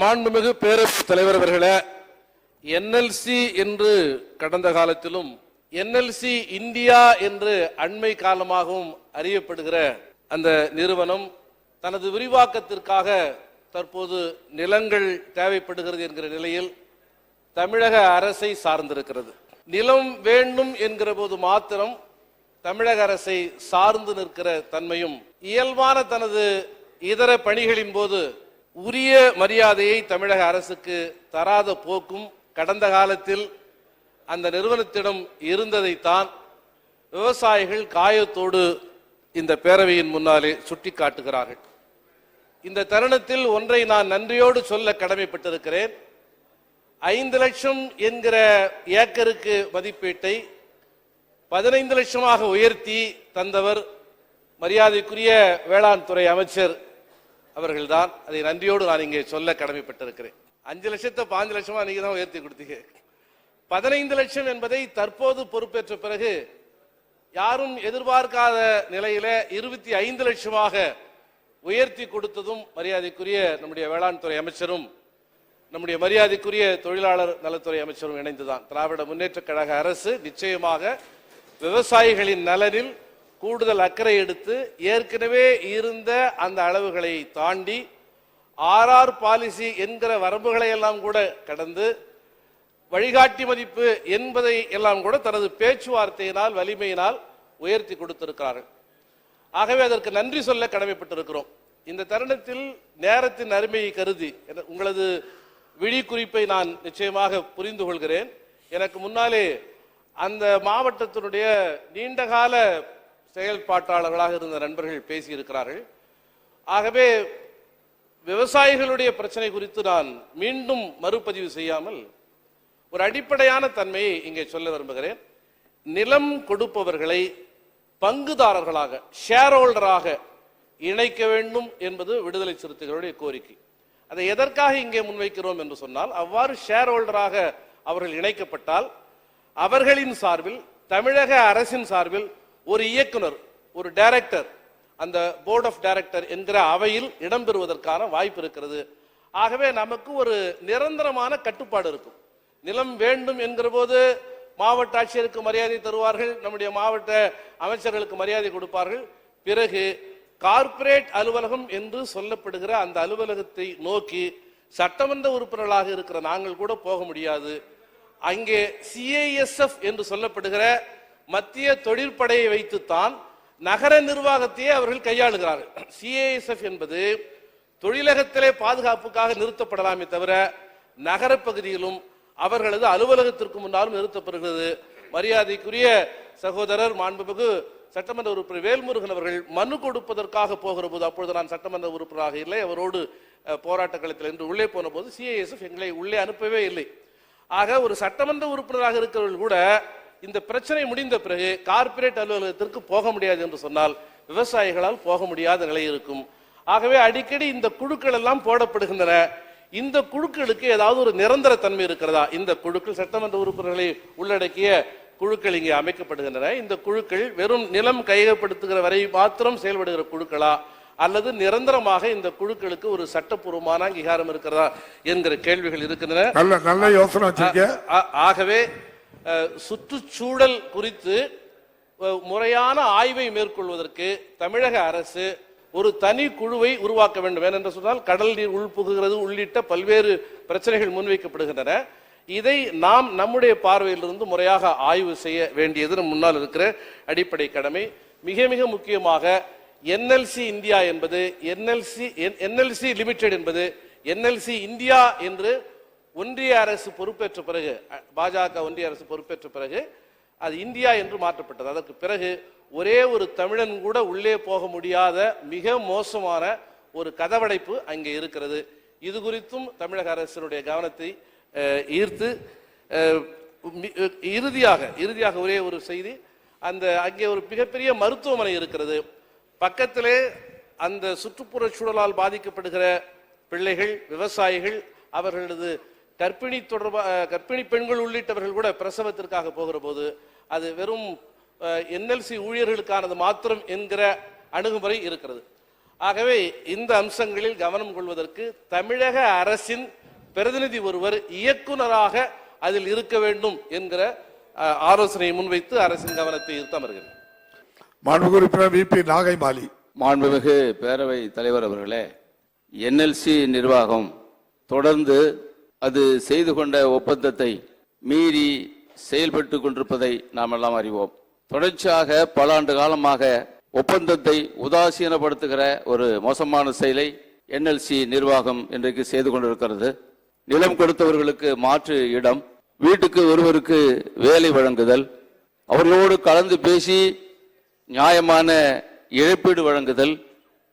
மாண்புமிகு பேரவைத் தலைவர் அவர்களே, என்எல்சி என்று கடந்த காலத்திலும் என்எல்சி இந்தியா என்று அண்மை காலமாகவும் அறியப்படுகிற அந்த நிறுவனம் தனது விரிவாக்கத்திற்காக தற்போது நிலங்கள் தேவைப்படுகிறது என்கிற நிலையில் தமிழக அரசை சார்ந்திருக்கிறது. நிலம் வேண்டும் என்கிற போது மாத்திரம் தமிழக அரசை சார்ந்து நிற்கிற தன்மையும், இயல்பான தனது இதர பணிகளின் போது உரிய மரியாதையை தமிழக அரசுக்கு தராத போக்கும் கடந்த காலத்தில் அந்த நிறுவனத்திடம் இருந்ததைத்தான் விவசாயிகள் காயத்தோடு இந்த பேரவையின் முன்னாலே சுட்டிக்காட்டுகிறார்கள். இந்த தருணத்தில் ஒன்றை நான் நன்றியோடு சொல்ல கடமைப்பட்டிருக்கிறேன். 5 லட்சம் என்கிற ஏக்கருக்கு மதிப்பீட்டை 15 லட்சமாக உயர்த்தி தந்தவர் மரியாதைக்குரிய வேளாண் துறை அமைச்சர் அவர்கள்தான். அதை நன்றியோடு நான் இங்கே சொல்ல கடமைப்பட்டிருக்கிறேன். 5 லட்சத்தை 5 லட்சமா நீங்க தான் உயர்த்தி கொடுத்தீங்க. 15 லட்சம் என்பதை தற்போது பொறுப்பேற்ற பிறகு யாரும் எதிர்பார்க்காத நிலையில 25 லட்சமாக உயர்த்தி கொடுத்ததும் மரியாதைக்குரிய நம்முடைய வேளாண் துறை அமைச்சரும் நம்முடைய மரியாதைக்குரிய தொழிலாளர் நலத்துறை அமைச்சரும் இணைந்துதான். திராவிட முன்னேற்ற கழக அரசு நிச்சயமாக விவசாயிகளின் நலனில் கூடுதல் அக்கறை எடுத்து ஏற்கனவே இருந்த அந்த அளவுகளை தாண்டி RR பாலிசி என்கிற வரம்புகளை எல்லாம் கூட கடந்து வழிகாட்டி மதிப்பு என்பதை எல்லாம் கூட தனது பேச்சுவார்த்தையினால் வலிமையினால் உயர்த்தி கொடுத்திருக்கிறார்கள். ஆகவே அதற்கு நன்றி சொல்ல கடமைப்பட்டிருக்கிறோம். இந்த தருணத்தில் நேரத்தின் அருமையை கருதி உங்களது விழி குறிப்பை நான் நிச்சயமாக புரிந்து கொள்கிறேன். எனக்கு முன்னாலே அந்த மாவட்டத்தினுடைய நீண்டகால செயல்பாட்டாளர்களாக இருந்த நண்பர்கள் பேசியிருக்கிறார்கள். ஆகவே விவசாயிகளுடைய பிரச்சனை குறித்து நான் மீண்டும் மறுபதிவு செய்யாமல் ஒரு அடிப்படையான தன்மையை இங்கே சொல்ல விரும்புகிறேன். நிலம் கொடுப்பவர்களை பங்குதாரர்களாக, ஷேர் ஹோல்டராக இணைக்க வேண்டும் என்பது விடுதலை சிறுத்தைகளுடைய கோரிக்கை. அதை எதற்காக இங்கே முன்வைக்கிறோம் என்று சொன்னால், அவ்வாறு ஷேர் ஹோல்டராக அவர்கள் இணைக்கப்பட்டால் அவர்களின் சார்பில், தமிழக அரசின் சார்பில் ஒரு இயக்குனர், ஒரு டைரக்டர், அந்த போர்ட் ஆஃப் டைரக்டர் என்கிற அவையில் இடம்பெறுவதற்கான வாய்ப்பு இருக்கிறது. ஆகவே நமக்கு ஒரு நிரந்தரமான கட்டுப்பாடு இருக்கும். நிலம் வேண்டும் என்கிற போது மாவட்ட ஆட்சியருக்கு மரியாதை தருவார்கள், நம்முடைய மாவட்ட அமைச்சர்களுக்கு மரியாதை கொடுப்பார்கள். பிறகு கார்ப்பரேட் அலுவலகம் என்று சொல்லப்படுகிற அந்த அலுவலகத்தை நோக்கி சட்டமன்ற உறுப்பினர்களாக இருக்கிற நாங்கள் கூட போக முடியாது. அங்கே CISF என்று சொல்லப்படுகிற மத்திய தொழிற்படையை வைத்துத்தான் நகர நிர்வாகத்தையே அவர்கள் கையாளுகிறார்கள். CISF என்பது தொழிலகத்திலே பாதுகாப்புக்காக நிறுத்தப்படலாமே தவிர நகர பகுதியிலும் அவர்களது அலுவலகத்திற்கு முன்னாலும் நிறுத்தப்படுகிறது. மரியாதைக்குரிய சகோதரர் மாண்புமிகு சட்டமன்ற உறுப்பினர் வேல்முருகன் அவர்கள் மனு கொடுப்பதற்காக போகிற போது, அப்பொழுது நான் சட்டமன்ற உறுப்பினராக இல்லை, அவரோடு போராட்ட களத்தில் என்று உள்ளே போன போது CISF எங்களை உள்ளே அனுப்பவே இல்லை. ஆக ஒரு சட்டமன்ற உறுப்பினராக இருக்கிறவர்கள் கூட இந்த பிரச்சனை முடிந்த பிறகு கார்ப்பரேட் அலுவலகத்திற்கு போக முடியாது என்று சொன்னால் விவசாயிகளால் போக முடியாத நிலை இருக்கும். ஆகவே அடிக்கடி இந்த குழுக்கள் எல்லாம் போடப்படுகின்றன. இந்த குழுக்களுக்கு ஏதாவது ஒரு நிரந்தர தன்மை இருக்கிறதா? இந்த குழுக்கள் சட்டமன்ற உறுப்பினர்களை உள்ளடக்கிய குழுக்கள் இங்கே அமைக்கப்படுகின்றன. இந்த குழுக்கள் வெறும் நிலம் கையகப்படுத்துகிற வரை மாத்திரம் செயல்படுகிற குழுக்களா, அல்லது நிரந்தரமாக இந்த குழுக்களுக்கு ஒரு சட்டப்பூர்வமான அங்கீகாரம் இருக்கிறதா என்கிற கேள்விகள் இருக்கின்றன. நல்ல யோசனை. ஆகவே சுற்றுச்சூழல் குறித்து முறையான ஆய்வை மேற்கொள்வதற்கு தமிழக அரசு ஒரு தனி குழுவை உருவாக்க வேண்டும். ஏனென்று சொன்னால் கடல் நீர் உள்புகுகிறது உள்ளிட்ட பல்வேறு பிரச்சனைகள் முன்வைக்கப்படுகின்றன. இதை நாம் நம்முடைய பார்வையிலிருந்து முறையாக ஆய்வு செய்ய வேண்டியது முன்னால் இருக்கிற அடிப்படை கடமை. மிக மிக முக்கியமாக NLC இந்தியா என்பது NLC லிமிடெட் என்பது NLC இந்தியா என்று ஒன்றிய அரசு பொறுப்பேற்ற பிறகு, பாஜக ஒன்றிய அரசு பொறுப்பேற்ற பிறகு அது இந்தியா என்று மாற்றப்பட்டது. அதற்கு பிறகு ஒரே ஒரு தமிழன் கூட உள்ளே போக முடியாத மிக மோசமான ஒரு கதவடைப்பு அங்கே இருக்கிறது. இது குறித்தும் தமிழக அரசினுடைய கவனத்தை ஈர்த்து இறுதியாக ஒரே ஒரு செய்தி. அங்கே ஒரு மிகப்பெரிய மருத்துவமனை இருக்கிறது. பக்கத்திலே அந்த சுற்றுப்புற சூழலால் பாதிக்கப்படுகிற பிள்ளைகள், விவசாயிகள், அவர்களது கர்ப்பிணி பெண்கள் உள்ளிட்டவர்கள் கூட பிரசவத்திற்காக போகிற போது அது வெறும் NLC ஊழியர்களுக்கானது மாத்திரம் என்கிற அணுகுமுறை இருக்கிறது. ஆகவே இந்த அம்சங்களில் கவனம் கொள்வதற்கு தமிழக அரசின் பிரதிநிதி ஒருவர் இயக்குனராக அதில் இருக்க வேண்டும் என்கிற ஆலோசனையை முன்வைத்து அரசின் கவனத்தை ஈர்த்து அமர்கிறேன். மாண்புமிகு உறுப்பினர் விபி நாகைமாலி. மாண்புமிகு பேரவை தலைவர் அவர்களே, என்எல்சி நிர்வாகம் தொடர்ந்து அது செய்து கொண்ட ஒப்பந்தத்தை மீறி செயல்பட்டு கொண்டிருப்பதை நாம் எல்லாம் அறிவோம். தொடர்ச்சியாக பல ஆண்டு காலமாக ஒப்பந்தத்தை உதாசீனப்படுத்துகிற ஒரு மோசமான செயலை என்எல்சி நிர்வாகம் இன்றைக்கு செய்து கொண்டிருக்கிறது. நிலம் கொடுத்தவர்களுக்கு மாற்று இடம், வீட்டுக்கு ஒருவருக்கு வேலை வழங்குதல், அவர்களோடு கலந்து பேசி நியாயமான இழப்பீடு வழங்குதல்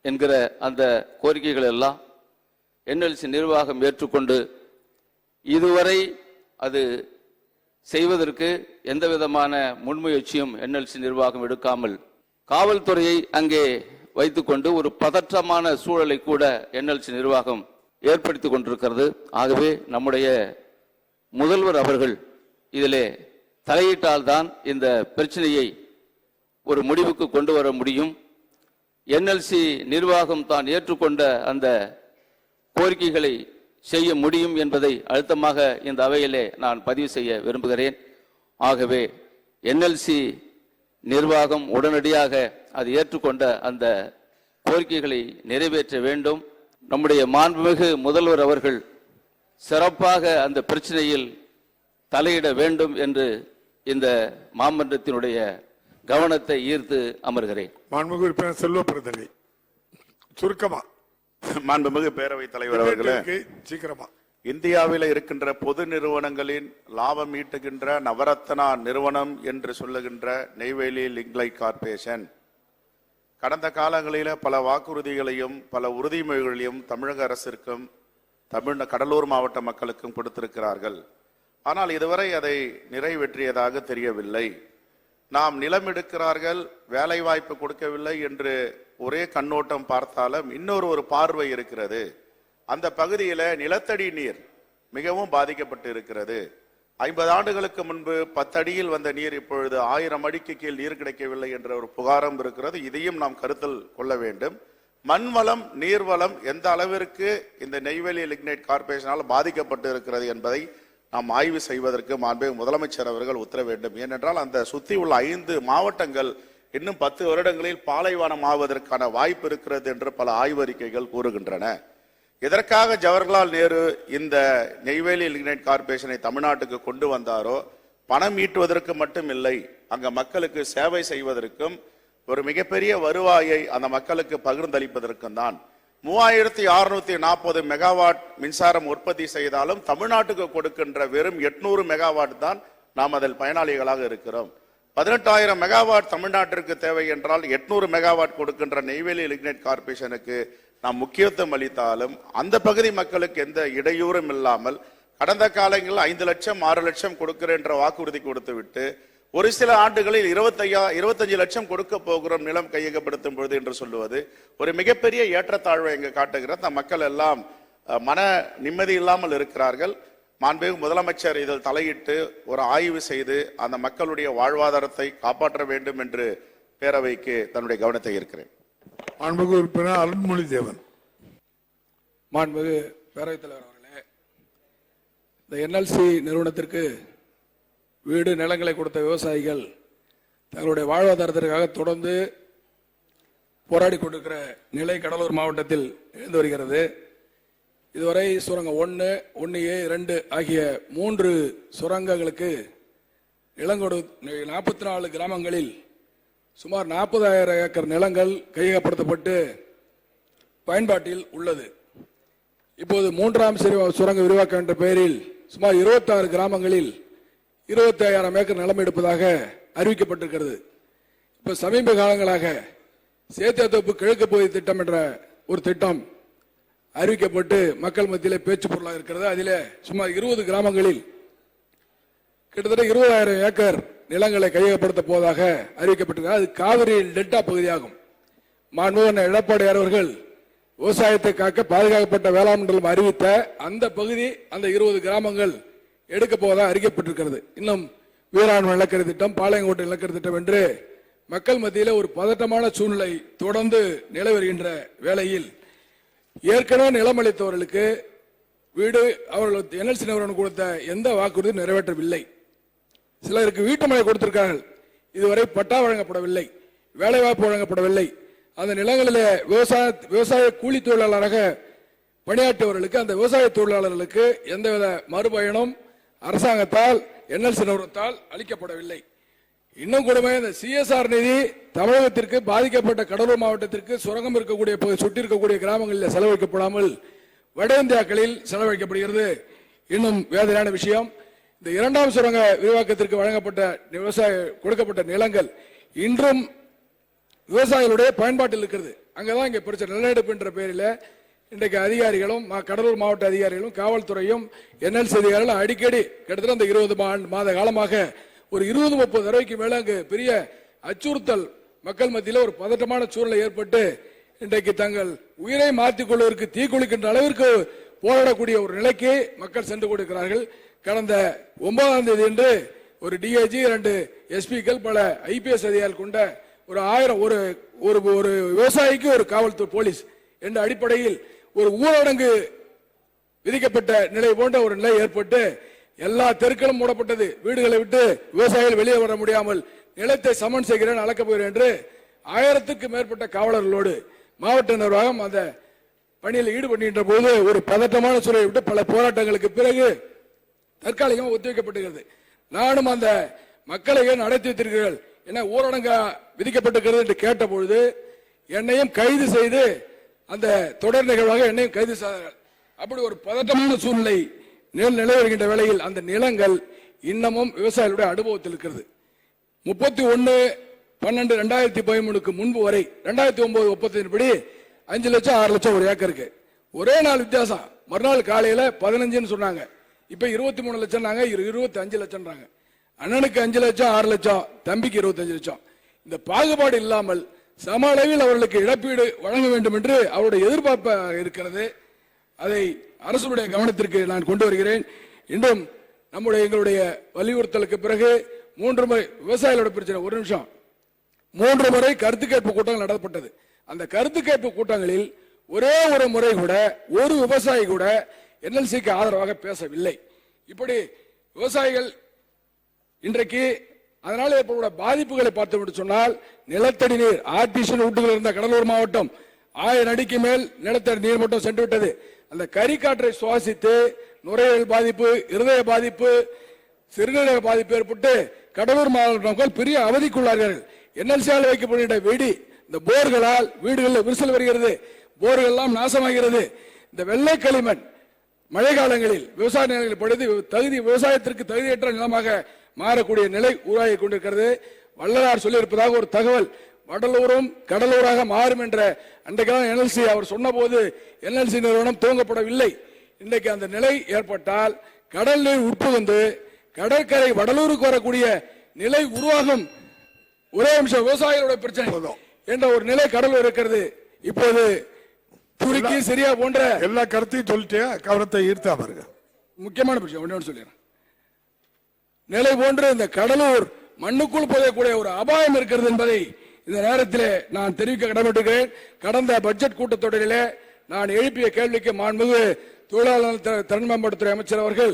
என்கிற அந்த கோரிக்கைகள் எல்லாம் என்எல்சி நிர்வாகம் ஏற்றுக்கொண்டு இதுவரை அது செய்வதற்கு எந்த விதமான முன்முயற்சியும் என்எல்சி நிர்வாகம் எடுக்காமல் காவல்துறையை அங்கே வைத்துக்கொண்டு ஒரு பதற்றமான சூழலை கூட என்எல்சி நிர்வாகம் ஏற்படுத்தி கொண்டிருக்கிறது. ஆகவே நம்முடைய முதல்வர் அவர்கள் இதிலே தலையிட்டால்தான் இந்த பிரச்சனையை ஒரு முடிவுக்கு கொண்டு வர முடியும். என்எல்சி நிர்வாகம் தான் ஏற்றுக்கொண்ட அந்த கோரிக்கைகளை செய்ய முடியும் என்பதை அழுத்தமாக இந்த அவையிலே நான் பதிவு செய்ய விரும்புகிறேன். ஆகவே என்எல்சி நிர்வாகம் உடனடியாக அது ஏற்றுக்கொண்ட அந்த கோரிக்கைகளை நிறைவேற்ற வேண்டும். நம்முடைய மாண்புமிகு முதல்வர் அவர்கள் சிறப்பாக அந்த பிரச்சனையில் தலையிட வேண்டும் என்று இந்த மாமன்றத்தினுடைய கவனத்தை ஈர்த்து அமர்கிறேன். மாண்புமிகு உறுப்பினர் செல்வப்பிரதிநிதி சுருக்கமா. மாண்புமிகு பேரவை தலைவர் அவர்களே, சீக்கிரமா. இந்தியாவில் இருக்கின்ற பொது நிறுவனங்களின் லாபம் ஈட்டுகின்ற நவரத்னா நிறுவனம் என்று சொல்லுகின்ற நெய்வேலி லிங்க்லைட் கார்ப்பரேஷன் கடந்த காலங்களில் பல வாக்குறுதிகளையும் பல உறுதிமொழிகளையும் தமிழக அரசிற்கும் கடலூர் மாவட்ட மக்களுக்கும் கொடுத்திருக்கிறார்கள். ஆனால் இதுவரை அதை நிறைவேற்றியதாக தெரியவில்லை. நாம் நிலம் எடுக்கிறார்கள், வேலை வாய்ப்பு கொடுக்கவில்லை என்று ஒரே கண்ணோட்டம் பார்த்தாலும் இன்னொரு பார்வை இருக்கிறது. அந்த பகுதியில் நிலத்தடி நீர் மிகவும் பாதிக்கப்பட்டு இருக்கிறது. 50 ஆண்டுகளுக்கு முன்பு 10 அடியில் வந்த நீர் இப்பொழுது 1000 அடிக்கு கீழ் நீர் கிடைக்கவில்லை என்ற ஒரு புகாரம் இருக்கிறது. இதையும் நாம் கருத்தில் கொள்ள வேண்டும். மண்வளம், நீர்வளம் எந்த அளவிற்கு இந்த நெய்வேலி லிக்னைட் கார்ப்பரேஷனால் பாதிக்கப்பட்டு இருக்கிறது என்பதை நாம் ஆய்வு செய்வதற்கு மாண்புமிகு முதலமைச்சர் அவர்கள் உத்தரவு வேண்டும். ஏனென்றால் அந்த சுற்றி உள்ள 5 மாவட்டங்கள் இன்னும் 10 வருடங்களில் பாலைவனம் ஆவதற்கான வாய்ப்பு இருக்கிறது என்று பல ஆய்வறிக்கைகள் கூறுகின்றன. எதற்காக ஜவஹர்லால் நேரு இந்த நெய்வேலி லிக்னைட் கார்ப்பரேஷனை தமிழ்நாட்டுக்கு கொண்டு வந்தாரோ, பணம் ஈட்டுவதற்கு மட்டும் இல்லை, அங்க மக்களுக்கு சேவை செய்வதற்கும் ஒரு மிகப்பெரிய வருவாயை அந்த மக்களுக்கு பகிர்ந்தளிப்பதற்கும் தான். 3640 மெகாவாட் மின்சாரம் உற்பத்தி செய்தாலும் தமிழ்நாட்டுக்கு கொடுக்கின்ற வெறும் 800 மெகாவாட் தான் நாம் அதில் பயனாளிகளாக இருக்கிறோம். 18,000 மெகாவாட் தமிழ்நாட்டிற்கு தேவை என்றால் 800 மெகாவாட் கொடுக்கின்ற நெய்வேலி லிக்னைட் கார்ப்பரேஷனுக்கு நாம் முக்கியத்துவம் அளித்தாலும் அந்த பகுதி மக்களுக்கு எந்த இடையூறும் இல்லாமல் கடந்த காலங்களில் 5 லட்சம் 6 லட்சம் கொடுக்கிறேன் என்ற வாக்குறுதி கொடுத்து விட்டு ஒரு சில ஆண்டுகளில் 25 லட்சம் கொடுக்க போகிறோம் நிலம் கையகப்படுத்தும் பொழுது என்று சொல்லுவது ஒரு மிகப்பெரிய ஏற்றத்தாழ்வை இங்கு காட்டுகிறது. அந்த மக்கள் எல்லாம் மன நிம்மதி இல்லாமல் இருக்கிறார்கள். மாண்புமிகு முதலமைச்சர் இதில் தலையிட்டு ஒரு ஆய்வு செய்து அந்த மக்களுடைய வாழ்வாதாரத்தை காப்பாற்ற வேண்டும் என்று பேரவைக்கு தன்னுடைய கவனத்தை ஈர்க்கிறேன். மாண்புமிகு உறுப்பினர் அருண்மொழி தேவன். மாண்புமிகு பேரவைத் தலைவர் அவர்களே, இந்த என்எல்சி நிறுவனத்திற்கு வீடு நிலங்களை கொடுத்த விவசாயிகள் தங்களுடைய வாழ்வாதாரத்திற்காக தொடர்ந்து போராடி கொண்டிருக்கிற நிலை கடலூர் மாவட்டத்தில் இருந்து வருகிறது. இதுவரை சுரங்கம் 1, 1A, 2 ஆகிய 3 சுரங்கங்களுக்கு இளங்கொடு 44 கிராமங்களில் சுமார் 40,000 ஏக்கர் நிலங்கள் கையகப்படுத்தப்பட்டு பயன்பாட்டில் உள்ளது. இப்போது 3ஆம் சுரங்க விரிவாக்கம் என்ற பெயரில் சுமார் 26 கிராமங்களில் 25,000 ஏக்கர் நிலம் எடுப்பதாக அறிவிக்கப்பட்டிருக்கிறது. இப்ப சமீப காலங்களாக சேத்தியாத்தோப்பு கிழக்கு பகுதி திட்டம் என்ற ஒரு திட்டம் அறிவிக்கப்பட்டு மக்கள் மத்தியிலே பேச்சு பொருளாக இருக்கிறது. அதிலே சுமார் 20 கிராமங்களில் கிட்டத்தட்ட 20,000 ஏக்கர் நிலங்களை கையகப்படுத்த போவதாக அறிவிக்கப்பட்டிருக்கிறது. அது காவிரி டெல்டா பகுதியாகும். மாண்புமிகு எடப்பாடியார் அவர்கள் விவசாயத்தை காக்க பாதுகாக்கப்பட்ட வேளாண் மண்டலம் அறிவித்த அந்த பகுதி, அந்த 20 கிராமங்கள் எடுக்க போவதாக அறிவிக்கப்பட்டிருக்கிறது. இன்னும் வீராணம் நிலக்கரி திட்டம், பாளையங்கோட்டை நிலக்கரி திட்டம் என்று மக்கள் மத்தியில் ஒரு பதட்டமான சூழ்நிலை தொடர்ந்து நிலவி வருகின்ற வேளையில் ஏற்கனவே நிலமளித்தவர்களுக்கு வீடு அவர்கள் என்எல்சி நிறுவனம் கொடுத்த எந்த வாக்குறுதியும் நிறைவேற்றவில்லை. சிலருக்கு வீட்டு மனை கொடுத்திருக்கார்கள், இதுவரை பட்டா வழங்கப்படவில்லை, வேலைவாய்ப்பு வழங்கப்படவில்லை. அந்த நிலங்களிலே விவசாய கூலி தொழிலாளராக பணியாற்றியவர்களுக்கு, அந்த விவசாய தொழிலாளர்களுக்கு எந்தவித மறுபயனும் அரசாங்கத்தால் என்எல்சி நிறுவனத்தால் அளிக்கப்படவில்லை. இன்னும் கொடுமை, இந்த சிஎஸ்ஆர் நிதி தமிழகத்திற்கு பாதிக்கப்பட்ட கடலூர் மாவட்டத்திற்கு சுரங்கம் இருக்கக்கூடிய சுற்றி இருக்கக்கூடிய கிராமங்களில் செலவழிக்கப்படாமல் வட இந்தியாக்களில் செலவழிக்கப்படுகிறது. இன்னும் வேதனையான விஷயம், இந்த இரண்டாம் சுரங்க விரிவாக்கத்திற்கு வழங்கப்பட்ட கொடுக்கப்பட்ட நிலங்கள் இன்றும் விவசாயிகளுடைய பயன்பாட்டில் இருக்கிறது. அங்கதான் இங்க பிரச்சனை. நிலநடுப்பு என்ற பெயரில் இன்றைக்கு அதிகாரிகளும் கடலூர் மாவட்ட அதிகாரிகளும் காவல்துறையும் என்எல்சி அதிகாரிகளும் அடிக்கடி கிட்டத்தட்ட அந்த 20 மாத காலமாக ஒரு 20-30 தடவைக்கு மேல அங்கு பெரிய அச்சுறுத்தல், மக்கள் மத்தியில் ஒரு பதட்டமான சூழ்நிலை ஏற்பட்டு இன்றைக்கு தங்கள் உயிரை மாற்றிக் கொள்வதற்கு தீக்குளிக்கின்ற அளவிற்கு போராடக்கூடிய ஒரு நிலைக்கு மக்கள் சென்று கொண்டிருக்கிறார்கள். கடந்த 9ஆம் தேதி என்று ஒரு டிஐஜி 2 எஸ்பிக்கள் பல ஐபிஎஸ் அதிகாரிகள் கொண்ட ஒரு 1000 ஒரு விவசாயிக்கு ஒரு காவல்துறை போலீஸ் என்ற அடிப்படையில் ஒரு ஊரடங்கு விதிக்கப்பட்ட நிலை போன்ற ஒரு நிலை ஏற்பட்டு எல்லா தெருக்களும் மூடப்பட்டது. வீடுகளை விட்டு விவசாயிகள் வெளியே வர முடியாமல் நிலத்தை சமன் செய்கிறேன், அளக்கப் போகிறேன் என்று 1000த்துக்கு மேற்பட்ட காவலர்களோடு மாவட்ட நிர்வாகம் அந்த பணியில் ஈடுபடுகின்ற போது ஒரு பதட்டமான சூழலை விட்டு பல போராட்டங்களுக்கு பிறகு தற்காலிகமாக ஒத்திவைக்கப்பட்டுகிறது. நானும் அந்த மக்களை ஏன் அடைத்து வைத்திருக்கிறீர்கள், என்ன ஊரடங்கா விதிக்கப்பட்டிருக்கிறது என்று கேட்ட பொழுது என்னையும் கைது செய்து அந்த தொடர் நிகழ்வாக என்னையும் கைது செய்தார்கள். அப்படி ஒரு பதட்டமான சூழ்நிலை நிலை வருகின்ற வேளையில் அந்த நிலங்கள் இன்னமும் விவசாயிகளுடைய அனுபவத்தில் இருக்கிறது. 31/12/2013 முன்பு வரை 2009 ஒப்பந்தத்தின் படி 5 லட்சம் 6 லட்சம் ஒரு ஏக்கருக்கு. ஒரே நாள் வித்தியாசம். மறுநாள் காலையில 15 சொன்னாங்க, இப்ப 23 லட்சம், 25 லட்சம். அண்ணனுக்கு 5 லட்சம் 6 லட்சம், தம்பிக்கு 25 லட்சம். இந்த பாகுபாடு இல்லாமல் சம அளவில் அவர்களுக்கு இழப்பீடு வழங்க வேண்டும் என்று அவருடைய எதிர்பார்ப்பு இருக்கிறது. அதை அரசுடைய கவனத்திற்கு நான் கொண்டு வருகிறேன். இன்றும் எங்களுடைய வலியுறுத்தலுக்கு பிறகு 3 முறை விவசாயிகளோட பிரச்சனை, ஒரு நிமிஷம், 3 முறை கருத்து கேட்பு கூட்டங்கள் நடத்தப்பட்டது. அந்த கருத்து கேட்பு கூட்டங்களில் ஒரே ஒரு முறை கூட ஒரு விவசாயி கூட என்எல்சிக்கு ஆதரவாக பேசவில்லை. இப்படி விவசாயிகள் இன்றைக்கு அதனால் ஏற்பட பாதிப்புகளை பார்த்து சொன்னால், நிலத்தடி நீர் ஆர்டிசியல் ஊட்டுகள் இருந்த கடலூர் மாவட்டம் 1000 அடிக்கு மேல் நிலத்தடி நீர் மட்டம் சென்று விட்டது. அந்த கரிக்காற்றை சுவாசித்து நுரையீரல் பாதிப்பு, இருதய பாதிப்பு, சிறுநீரக பாதிப்பு ஏற்பட்டு கடலூர் மாவட்ட மக்கள் பெரிய அவதிக்குள்ளார்கள். என்எல்சியால் வைக்கப்படுகின்ற வெடி, இந்த போர்களால் வீடுகளில் விரிசல் வருகிறது, போர்கள் எல்லாம் நாசமாகிறது. இந்த வெள்ளை களிமண் மழை காலங்களில் விவசாய நிலங்களில் படுத்து விவசாயத்திற்கு தகுதியற்ற நிலமாக மாறக்கூடிய நிலை உருவாகி கொண்டிருக்கிறது. வள்ளலார் சொல்லியிருப்பதாக ஒரு தகவல், வடலூரும் கடலூராக மாறும் என்ற அன்றைக்கு என்எல்சி அவர் சொன்ன போது என்எல்சி நிறுவனம் துவங்கப்படவில்லை. இன்றைக்கு அந்த நிலை ஏற்பட்டால் கடல் நீர் உட்புகுந்து கடற்கரை வடலூருக்கு வரக்கூடிய நிலை உருவாகும். ஒரே நிமிஷம், விவசாயிகளுடைய பிரச்சனை என்ற ஒரு நிலை கடலூர் இருக்கிறது. இப்போது துருக்கி, சிரியா போன்ற எல்லா கருத்தையும் சொல்லிட்டு கவனத்தை ஈர்த்தா பாருங்க. முக்கியமான விஷயம் ஒன்று சொல்லிடுறேன். நிலை போன்று இந்த கடலூர் மண்ணுக்குள் போகக்கூடிய ஒரு அபாயம் இருக்கிறது என்பதை இந்த நேரத்தில் நான் தெரிவிக்க கடமைப்பட்டிருக்கிறேன். கடந்த பட்ஜெட் கூட்டத்தொடரிலே நான் எழுப்பிய கேள்விக்கு மாண்புமிகு தொழிலாளர் திறன் மேம்பாட்டுத்துறை அமைச்சர் அவர்கள்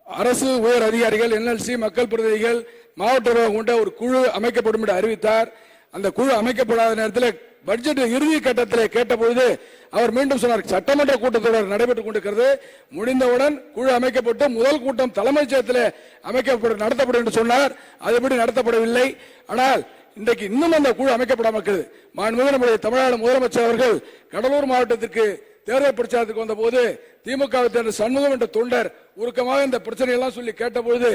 அரசு உயர் அதிகாரிகள், என்எல்சி, மக்கள் பிரதிநிதிகள், மாவட்ட நிர்வாகம் கொண்ட ஒரு குழு அமைக்கப்படும் என்று அறிவித்தார். அந்த குழு அமைக்கப்படாத நேரத்தில் பட்ஜெட் இறுதி கட்டத்தில் கேட்டபொழுது அவர் மீண்டும் சொன்னார், சட்டமன்ற கூட்டத்தொடர் நடைபெற்றுக் கொண்டிருக்கிறது, முடிந்தவுடன் குழு அமைக்கப்பட்டு முதல் கூட்டம் தலைமைச் செயலகத்தில் நடத்தப்படும் என்று சொன்னார். அதுபடி நடத்தப்படவில்லை. ஆனால் இன்றைக்கு இன்னும் அந்த குழு அமைக்கப்படாமல் இருக்கிறது. மாண்புமிகு நம்முடைய தமிழ்நாடு முதலமைச்சர் அவர்கள் கடலூர் மாவட்டத்திற்கு தேர்தல் பிரச்சாரத்துக்கு வந்த போது திமுக சண்முகம் என்ற தொண்டர் உருக்கமாக இந்த பிரச்சனை எல்லாம் சொல்லி கேட்டபொழுது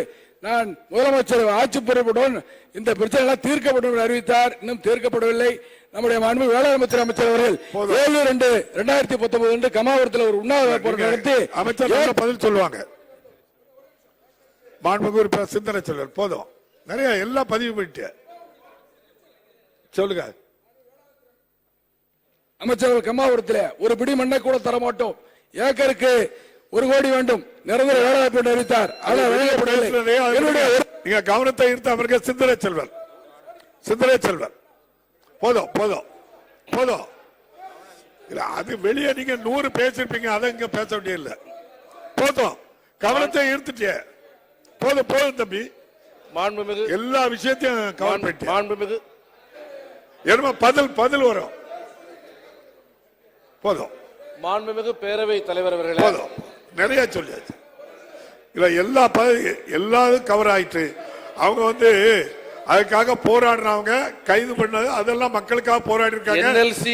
நான் முதலமைச்சர் ஆட்சி பொறுப்புடன் இந்த பிரச்சனை எல்லாம் தீர்க்கப்படும் என்று அறிவித்தார். இன்னும் தீர்க்கப்படவில்லை. நம்முடைய மாண்பு வேளாண்மைத்துறை அமைச்சர் அவர்கள் 7/2/2019 கமாபுரத்தில் ஒரு உண்ணாவிரத போராட்டம் நடத்தி அமைச்சர் பதில் சொல்லுவாங்க. மாண்புமிகு உறுப்பினர் சிந்தனை சொல்வார். போதும், நிறைய எல்லாம் பதிவு பண்ணிட்டு சொல்லுங்க. அமைச்சர்கள் கமாபுரத்தில் ஒரு பிடி மண்ணை கூட தரமாட்டோம், ஏக்கருக்கு 1 கோடி வேண்டும், நிரந்தர வேலைவாய்ப்பு அறிவித்தார். நீங்க கவனத்தை ஈர்த்த அவர்கள் சிந்தனை செல்வர். சிந்தனை செல்வர் போதும் போதும் போதும். இல்ல அது வெளியே நீங்க 100 பேசிருப்பீங்க, அதை இங்க பேச வேண்டியதில்லை. போதும், கவனத்தை ஈர்த்துட்டே. போதும் போதும் தம்பி, மாண்புமிகு எல்லா விஷயத்தையும் கவர் பண்ணிட்டு மாண்புமிகு என்னமா பதில் வரும். போதும் மாண்புமிகு பேரவை தலைவர் அவர்களே, போதும், நிறைய சொல்லியாச்சு. இல்ல எல்லாரும் கவர் ஆயிட்டு. அவங்க அதுக்காக போராடுறவங்க கைது பண்ணது அதெல்லாம் மக்களுக்காக போராடி இருக்காங்க. NLC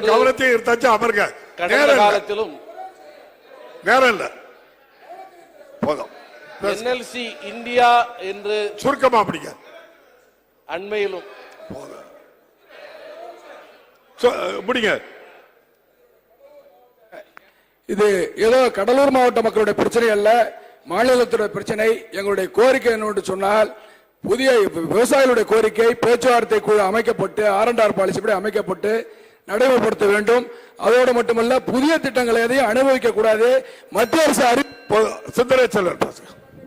கவனத்தை ஈர்த்தாச்சு. அமர்க, கடந்த காலத்திலும் நேரம் இல்ல. போதும், NLC இந்தியா என்று சுருக்கமா பிடிக்க அண்மையிலும் முடிங்க. இது ஏதோ கடலூர் மாவட்ட மக்களுடைய பிரச்சனை அல்ல, மாநிலத்துடைய பிரச்சனை. எங்களுடைய கோரிக்கை என்னவென்று சொன்னால், புதிய விவசாயிகளுடைய கோரிக்கை பேச்சுவார்த்தை குழு அமைக்கப்பட்டு R&R பாலிசி படி அமைக்கப்பட்டு நடைமுறைப்படுத்த வேண்டும். அதோடு மட்டுமல்ல, புதிய திட்டங்களை எதையும் அனுபவிக்க கூடாது. மத்திய அரசு சிந்தனை செல்வர்